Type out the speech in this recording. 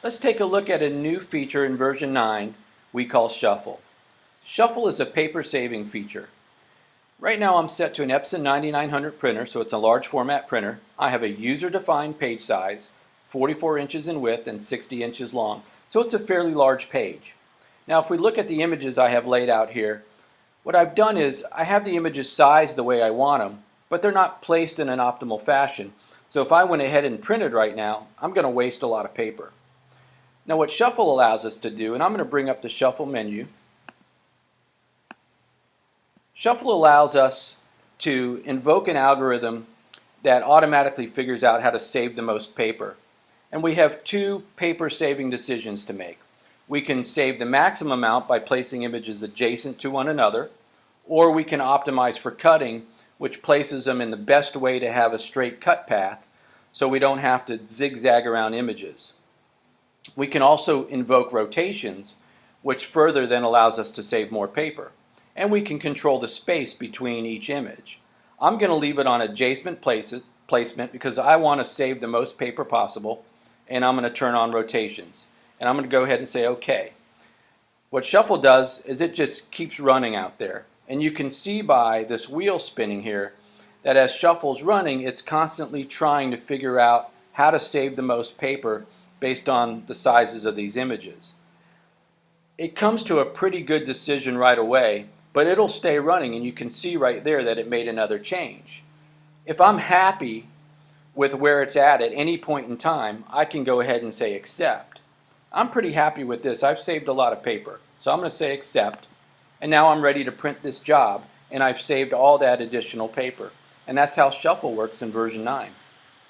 Let's take a look at a new feature in version 9 we call Shuffle. Shuffle is a paper-saving feature. Right now I'm set to an Epson 9900 printer, so it's a large format printer. I have a user-defined page size, 44 inches in width and 60 inches long, so it's a fairly large page. Now if we look at the images I have laid out here, what I've done is I have the images sized the way I want them, but they're not placed in an optimal fashion. So if I went ahead and printed right now, I'm going to waste a lot of paper. Now what Shuffle allows us to do, and I'm going to bring up the Shuffle menu. Shuffle allows us to invoke an algorithm that automatically figures out how to save the most paper. And we have two paper saving decisions to make. We can save the maximum amount by placing images adjacent to one another, or we can optimize for cutting, which places them in the best way to have a straight cut path so we don't have to zigzag around images. We can also invoke rotations, which further then allows us to save more paper. And we can control the space between each image. I'm going to leave it on adjacent placement because I want to save the most paper possible, and I'm going to turn on rotations. And I'm going to go ahead and say OK. What Shuffle does is it just keeps running out there. And you can see by this wheel spinning here that as Shuffle's running, it's constantly trying to figure out how to save the most paper based on the sizes of these images. It comes to a pretty good decision right away, but it'll stay running, and you can see right there that it made another change. If I'm happy with where it's at any point in time, I can go ahead and say accept. I'm pretty happy with this. I've saved a lot of paper, so I'm going to say accept, and now I'm ready to print this job, and I've saved all that additional paper. And that's how Shuffle works in version 9.